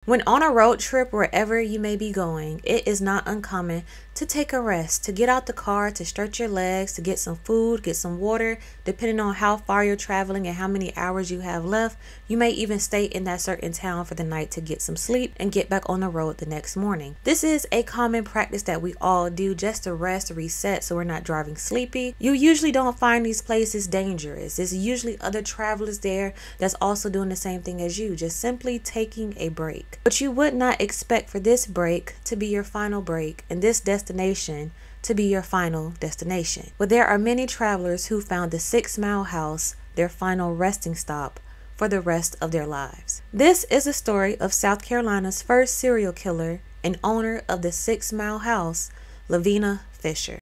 When on a road trip wherever you may be going, it is not uncommon to take a rest, to get out the car, to stretch your legs, to get some food, get some water, depending on how far you're traveling and how many hours you have left. You may even stay in that certain town for the night to get some sleep and get back on the road the next morning. This is a common practice that we all do just to rest, reset, so we're not driving sleepy. You usually don't find these places dangerous. There's usually other travelers there that's also doing the same thing as you, just simply taking a break. But you would not expect for this break to be your final break and this destination to be your final destination. But there are many travelers who found the 6 Mile House their final resting stop for the rest of their lives. This is a story of South Carolina's first serial killer and owner of the 6 Mile House, Lavinia Fisher.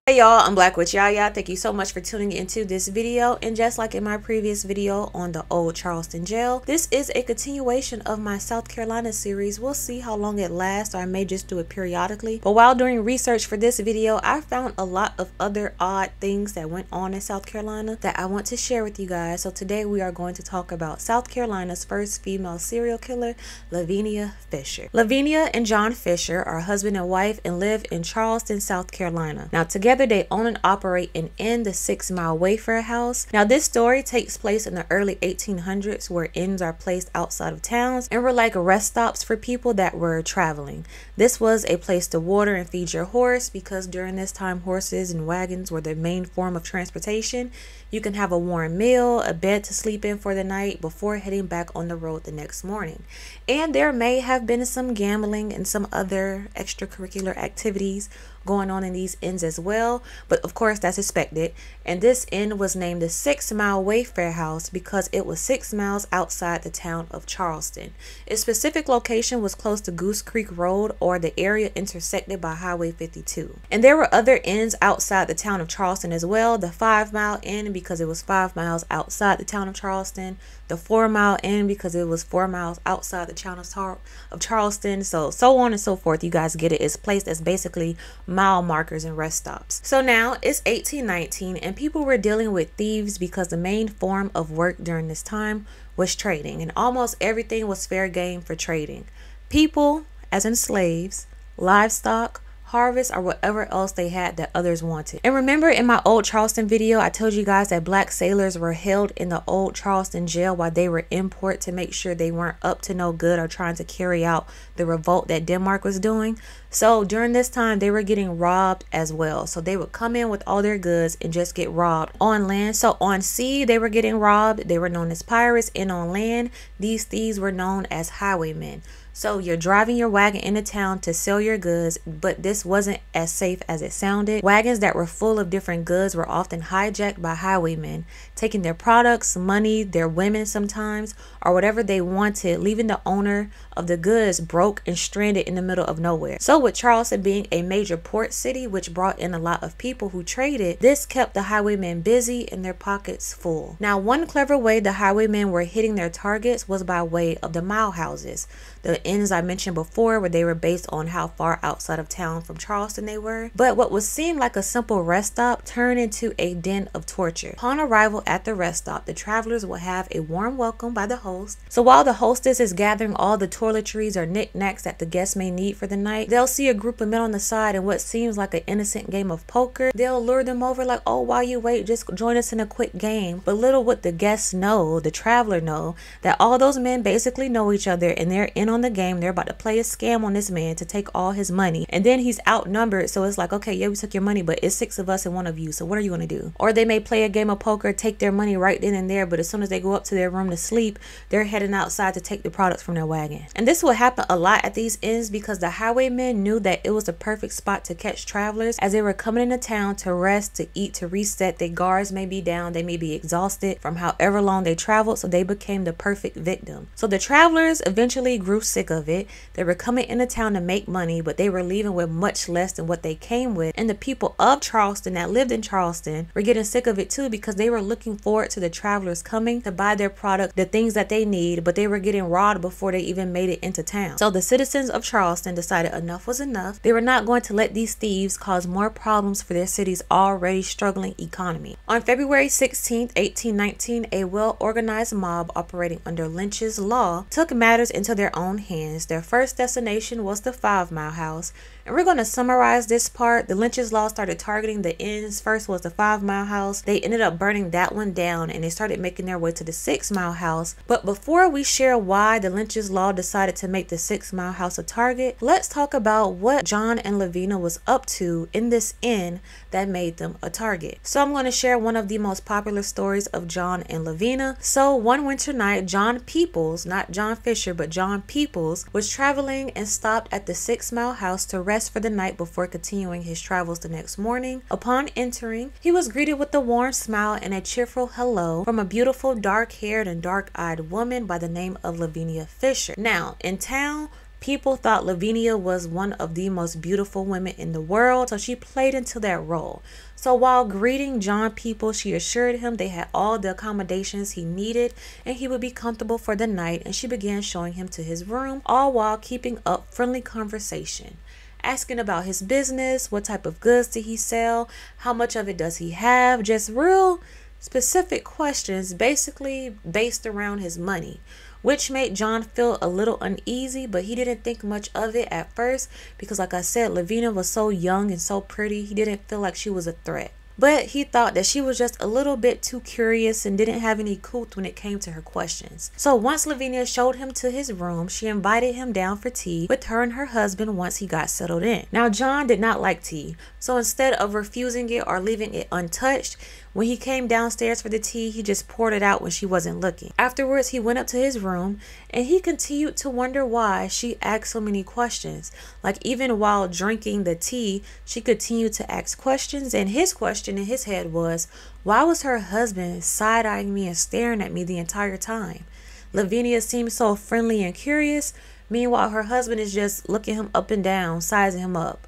Hey y'all, I'm BlaqueWitchYaya. Thank you so much for tuning into this video. And just like in my previous video on the old Charleston jail, this is a continuation of my South Carolina series. We'll see how long it lasts, or I may just do it periodically. But while doing research for this video, I found a lot of other odd things that went on in South Carolina that I want to share with you guys. So today we are going to talk about South Carolina's first female serial killer, Lavinia Fisher. Lavinia and John Fisher are husband and wife and live in Charleston, South Carolina. Now together they own and operate and in the 6 Mile Wayfair House. Now this story takes place in the early 1800s, where inns are placed outside of towns and were like rest stops for people that were traveling. This was a place to water and feed your horse, because during this time horses and wagons were the main form of transportation. You can have a warm meal, a bed to sleep in for the night before heading back on the road the next morning. And there may have been some gambling and some other extracurricular activities going on in these inns as well, but of course that's expected. And this inn was named the 6 Mile Wayfair House because it was 6 miles outside the town of Charleston. Its specific location was close to Goose Creek Road, or the area intersected by Highway 52. And there were other inns outside the town of Charleston as well. The 5 Mile Inn because it was 5 miles outside the town of Charleston. The 4 Mile Inn because it was 4 miles outside the town of Charleston. So on and so forth. You guys get it. It's placed as basically mile markers and rest stops. So now it's 1819 and people were dealing with thieves because the main form of work during this time was trading, and almost everything was fair game for trading. People, as in slaves, livestock, harvest, or whatever else they had that others wanted. And remember in my old Charleston video, I told you guys that black sailors were held in the old Charleston jail while they were in port to make sure they weren't up to no good or trying to carry out the revolt that Denmark was doing. So during this time they were getting robbed as well. So they would come in with all their goods and just get robbed on land. So on sea they were getting robbed. They were known as pirates, and on land these thieves were known as highwaymen. So you're driving your wagon into town to sell your goods, but this wasn't as safe as it sounded. Wagons that were full of different goods were often hijacked by highwaymen, taking their products, money, their women sometimes, or whatever they wanted, leaving the owner of the goods broke and stranded in the middle of nowhere. So with Charleston being a major port city, which brought in a lot of people who traded, this kept the highwaymen busy and their pockets full. Now, one clever way the highwaymen were hitting their targets was by way of the mile houses. The inns I mentioned before, where they were based on how far outside of town from Charleston they were. But what was seemed like a simple rest stop turned into a den of torture. Upon arrival at the rest stop, the travelers will have a warm welcome by the host. So while the hostess is gathering all the toiletries or knickknacks that the guests may need for the night, they'll see a group of men on the side in what seems like an innocent game of poker. They'll lure them over like, oh, while you wait, just join us in a quick game. But little would the guests know, the traveler know, that all those men basically know each other and they're in on the game. They're about to play a scam on this man to take all his money, and then he's outnumbered. So it's like, okay, yeah, we took your money, but it's 6 of us and 1 of you, so what are you going to do? Or they may play a game of poker, take their money right then and there, but as soon as they go up to their room to sleep, they're heading outside to take the products from their wagon. And this would happen a lot at these inns because the highwaymen knew that it was the perfect spot to catch travelers as they were coming into town to rest, to eat, to reset. Their guards may be down, they may be exhausted from however long they traveled, so they became the perfect victim. So the travelers eventually grew sick of it. They were coming into town to make money, but they were leaving with much less than what they came with. And the people of Charleston that lived in Charleston were getting sick of it too, because they were looking looking forward to the travelers coming to buy their product, the things that they need, but they were getting robbed before they even made it into town. So the citizens of Charleston decided enough was enough. They were not going to let these thieves cause more problems for their city's already struggling economy. On February 16, 1819, a well-organized mob operating under Lynch's law took matters into their own hands. Their first destination was the 5 Mile House. And we're going to summarize this part. The Lynch's law started targeting the ends. First was the 5 Mile House. They ended up burning that one down, and they started making their way to the 6 Mile House. But before we share why the Lynch's law decided to make the 6 Mile House a target, let's talk about what John and Lavinia was up to in this inn that made them a target. So I'm going to share one of the most popular stories of John and Lavinia. So one winter night, John Peoples, not John Fisher, but John Peoples, was traveling and stopped at the 6 Mile House to rest for the night before continuing his travels the next morning. Upon entering, he was greeted with a warm smile and a cheerful hello from a beautiful dark-haired and dark-eyed woman by the name of Lavinia Fisher. Now, in town, people thought Lavinia was one of the most beautiful women in the world, so she played into that role. So while greeting John Peoples, she assured him they had all the accommodations he needed and he would be comfortable for the night, and she began showing him to his room, all while keeping up friendly conversation, asking about his business, what type of goods did he sell, how much of it does he have, just real specific questions basically based around his money, which made John feel a little uneasy, but he didn't think much of it at first because, like I said, Lavinia was so young and so pretty, he didn't feel like she was a threat. But he thought that she was just a little bit too curious and didn't have any couth when it came to her questions. So once Lavinia showed him to his room, she invited him down for tea with her and her husband once he got settled in. Now John did not like tea, so instead of refusing it or leaving it untouched, when he came downstairs for the tea, he just poured it out when she wasn't looking. Afterwards, he went up to his room and he continued to wonder why she asked so many questions. Like even while drinking the tea, she continued to ask questions, and his question in his head was, why was her husband side-eyeing me and staring at me the entire time? Lavinia seemed so friendly and curious. Meanwhile, her husband is just looking him up and down, sizing him up.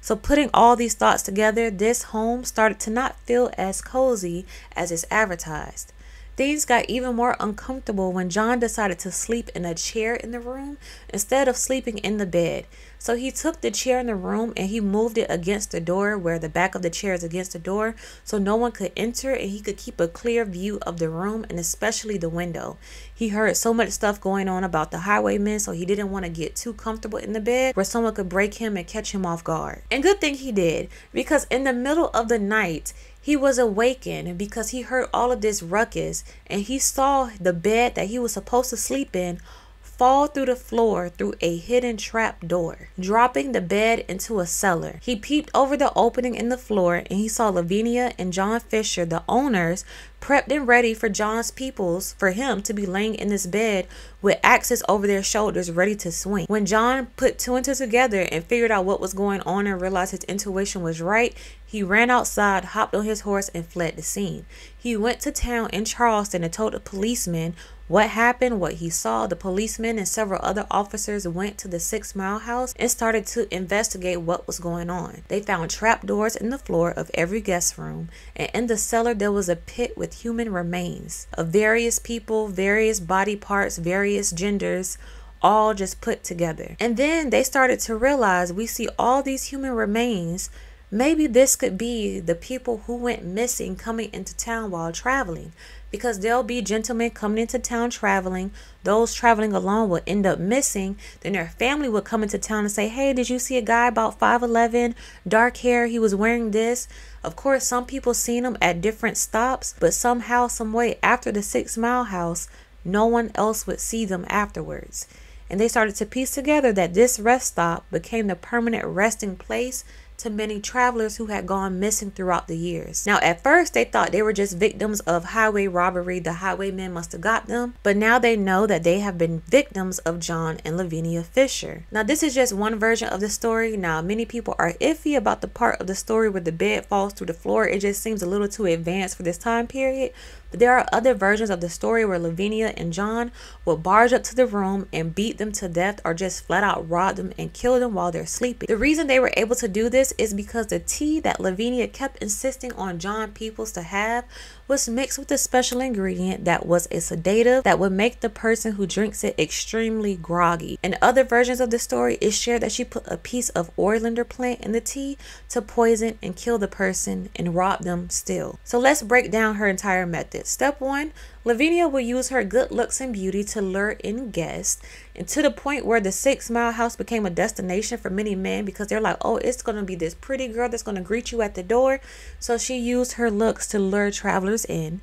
So putting all these thoughts together, this home started to not feel as cozy as it's advertised. Things got even more uncomfortable when John decided to sleep in a chair in the room instead of sleeping in the bed. So he took the chair in the room and he moved it against the door, where the back of the chair is against the door, so no one could enter and he could keep a clear view of the room and especially the window. He heard so much stuff going on about the highwaymen, so he didn't want to get too comfortable in the bed where someone could break him and catch him off guard. And good thing he did, because in the middle of the night, he was awakened because he heard all of this ruckus and he saw the bed that he was supposed to sleep in fall through the floor through a hidden trap door, dropping the bed into a cellar. He peeped over the opening in the floor and he saw Lavinia and John Fisher, the owners, prepped and ready for John's Peoples for him to be laying in this bed with axes over their shoulders ready to swing. When John put two and two together and figured out what was going on and realized his intuition was right, he ran outside, hopped on his horse, and fled the scene. He went to town in Charleston and told the policemen what happened, what he saw. The policemen and several other officers went to the 6 Mile House and started to investigate what was going on. They found trapdoors in the floor of every guest room, and in the cellar there was a pit with human remains of various people, various body parts, various genders, all just put together. And then they started to realize, we see all these human remains. Maybe this could be the people who went missing coming into town while traveling, because there'll be gentlemen coming into town traveling. Those traveling alone will end up missing. Then their family would come into town and say, hey, did you see a guy about 5'11", dark hair, he was wearing this? Of course, some people seen him at different stops, but somehow, some way, after the 6 Mile House, no one else would see them afterwards. And they started to piece together that this rest stop became the permanent resting place to many travelers who had gone missing throughout the years. Now, at first, they thought they were just victims of highway robbery. The highwaymen must have got them. But now they know that they have been victims of John and Lavinia Fisher. Now, this is just one version of the story. Now, many people are iffy about the part of the story where the bed falls through the floor. It just seems a little too advanced for this time period. But there are other versions of the story where Lavinia and John will barge up to the room and beat them to death, or just flat out rob them and kill them while they're sleeping. The reason they were able to do this is because the tea that Lavinia kept insisting on John Peoples to have was mixed with a special ingredient that was a sedative that would make the person who drinks it extremely groggy. In other versions of the story, it's shared that she put a piece of Orlander plant in the tea to poison and kill the person and rob them still. So let's break down her entire method. Step 1, Lavinia will use her good looks and beauty to lure in guests, and to the point where the 6 Mile house became a destination for many men because they're like, oh, it's going to be this pretty girl that's going to greet you at the door. So she used her looks to lure travelers in.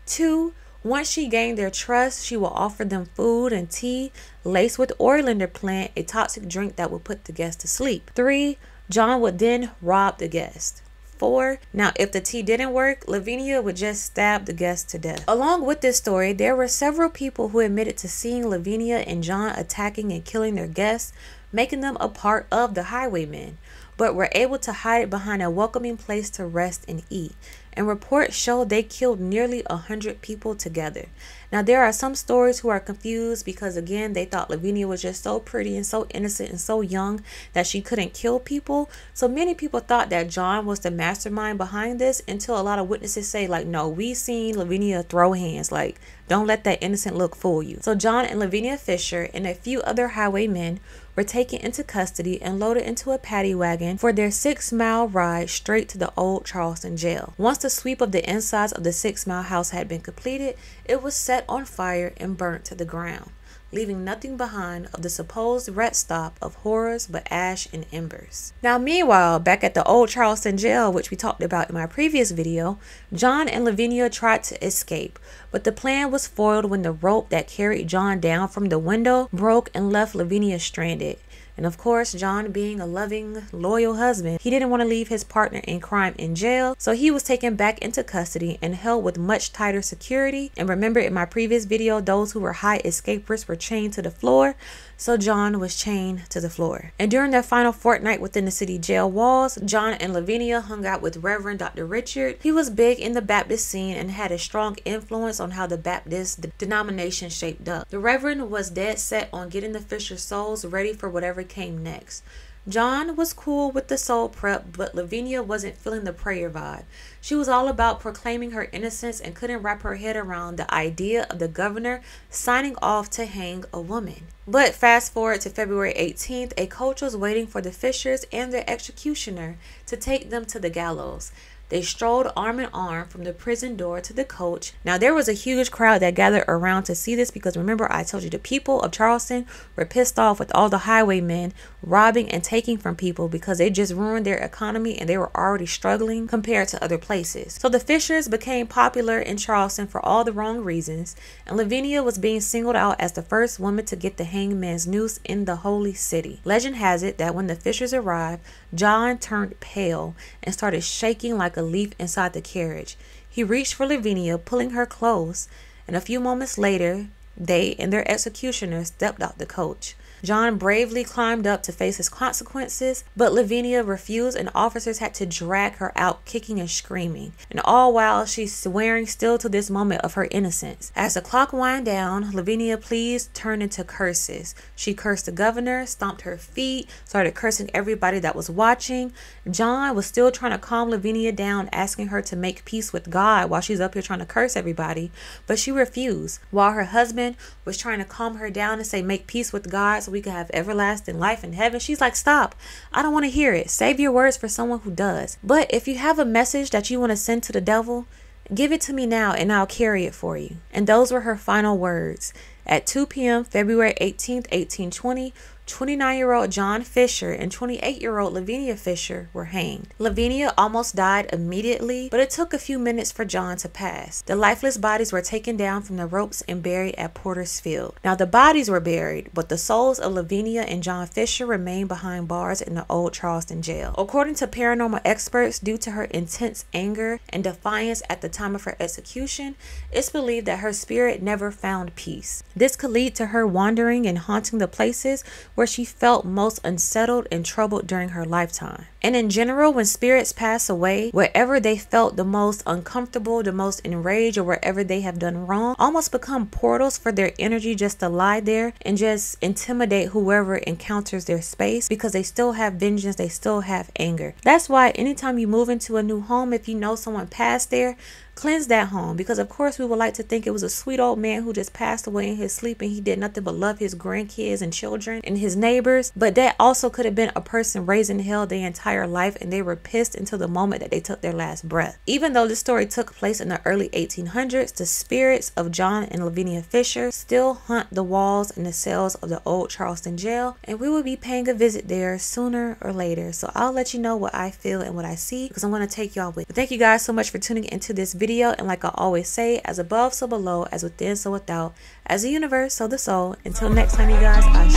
2, once she gained their trust, she will offer them food and tea laced with Orlander plant, a toxic drink that will put the guest to sleep. 3, John would then rob the guest. 4, now if the tea didn't work, Lavinia would just stab the guest to death. Along with this story, there were several people who admitted to seeing Lavinia and John attacking and killing their guests, making them a part of the highwaymen, but were able to hide it behind a welcoming place to rest and eat. And reports show they killed nearly 100 people together. Now there are some stories who are confused because again they thought Lavinia was just so pretty and so innocent and so young that she couldn't kill people. So many people thought that John was the mastermind behind this until a lot of witnesses say like, no, we seen Lavinia throw hands, like don't let that innocent look fool you. So John and Lavinia Fisher and a few other highwaymen were taken into custody and loaded into a paddy wagon for their 6 Mile ride straight to the old Charleston jail. Once the sweep of the insides of the 6 Mile house had been completed, it was set on fire and burnt to the ground, leaving nothing behind of the supposed rest stop of horrors but ash and embers. Now meanwhile, back at the old Charleston jail, which we talked about in my previous video, John and Lavinia tried to escape, but the plan was foiled when the rope that carried John down from the window broke and left Lavinia stranded. And of course, John, being a loving, loyal husband, he didn't want to leave his partner in crime in jail. So he was taken back into custody and held with much tighter security. And remember in my previous video, those who were high escapers were chained to the floor. So John was chained to the floor. And during their final fortnight within the city jail walls, John and Lavinia hung out with Reverend Dr. Richard. He was big in the Baptist scene and had a strong influence on how the Baptist denomination shaped up. The Reverend was dead set on getting the Fisher souls ready for whatever came next. John was cool with the soul prep, but Lavinia wasn't feeling the prayer vibe. She was all about proclaiming her innocence and couldn't wrap her head around the idea of the governor signing off to hang a woman. But fast forward to February 18th, a coach was waiting for the Fishers and their executioner to take them to the gallows. They strolled arm in arm from the prison door to the coach. Now, there was a huge crowd that gathered around to see this because remember, I told you the people of Charleston were pissed off with all the highwaymen robbing and taking from people because they just ruined their economy and they were already struggling compared to other places. So the Fishers became popular in Charleston for all the wrong reasons, and Lavinia was being singled out as the first woman to get the hangman's noose in the holy city. Legend has it that when the Fishers arrived, John turned pale and started shaking like a leaf inside the carriage. He reached for Lavinia, pulling her close, and a few moments later, they and their executioner stepped out the coach. John bravely climbed up to face his consequences, but Lavinia refused and officers had to drag her out kicking and screaming, and all while she's swearing still to this moment of her innocence. As the clock wound down, Lavinia pleas turned into curses. She cursed the governor, stomped her feet, started cursing everybody that was watching. John was still trying to calm Lavinia down, asking her to make peace with God while she's up here trying to curse everybody, but she refused, while her husband was trying to calm her down and say make peace with God so we could have everlasting life in heaven. She's like, stop, I don't want to hear it. Save your words for someone who does. But if you have a message that you want to send to the devil, give it to me now and I'll carry it for you. And those were her final words. At 2 p.m. February 18th, 1820, 29-year-old John Fisher and 28-year-old Lavinia Fisher were hanged. Lavinia almost died immediately, but it took a few minutes for John to pass. The lifeless bodies were taken down from the ropes and buried at Porter's Field. Now the bodies were buried, but the souls of Lavinia and John Fisher remained behind bars in the old Charleston jail. According to paranormal experts, due to her intense anger and defiance at the time of her execution, it's believed that her spirit never found peace. This could lead to her wandering and haunting the places where she felt most unsettled and troubled during her lifetime. And in general, when spirits pass away, wherever they felt the most uncomfortable, the most enraged, or wherever they have done wrong, almost become portals for their energy just to lie there and just intimidate whoever encounters their space, because they still have vengeance, they still have anger. That's why anytime you move into a new home, if you know someone passed there, cleanse that home, because of course we would like to think it was a sweet old man who just passed away in his sleep and he did nothing but love his grandkids and children and his neighbors. But that also could have been a person raised in hell their entire life, and they were pissed until the moment that they took their last breath. Even though this story took place in the early 1800s, the spirits of John and Lavinia Fisher still haunt the walls and the cells of the old Charleston jail, and we will be paying a visit there sooner or later. So I'll let you know what I feel and what I see, because I'm going to take y'all with me. But thank you guys so much for tuning into this video. And like I always say, as above so below, as within so without, as the universe so the soul. Until next time, you guys, Ashe.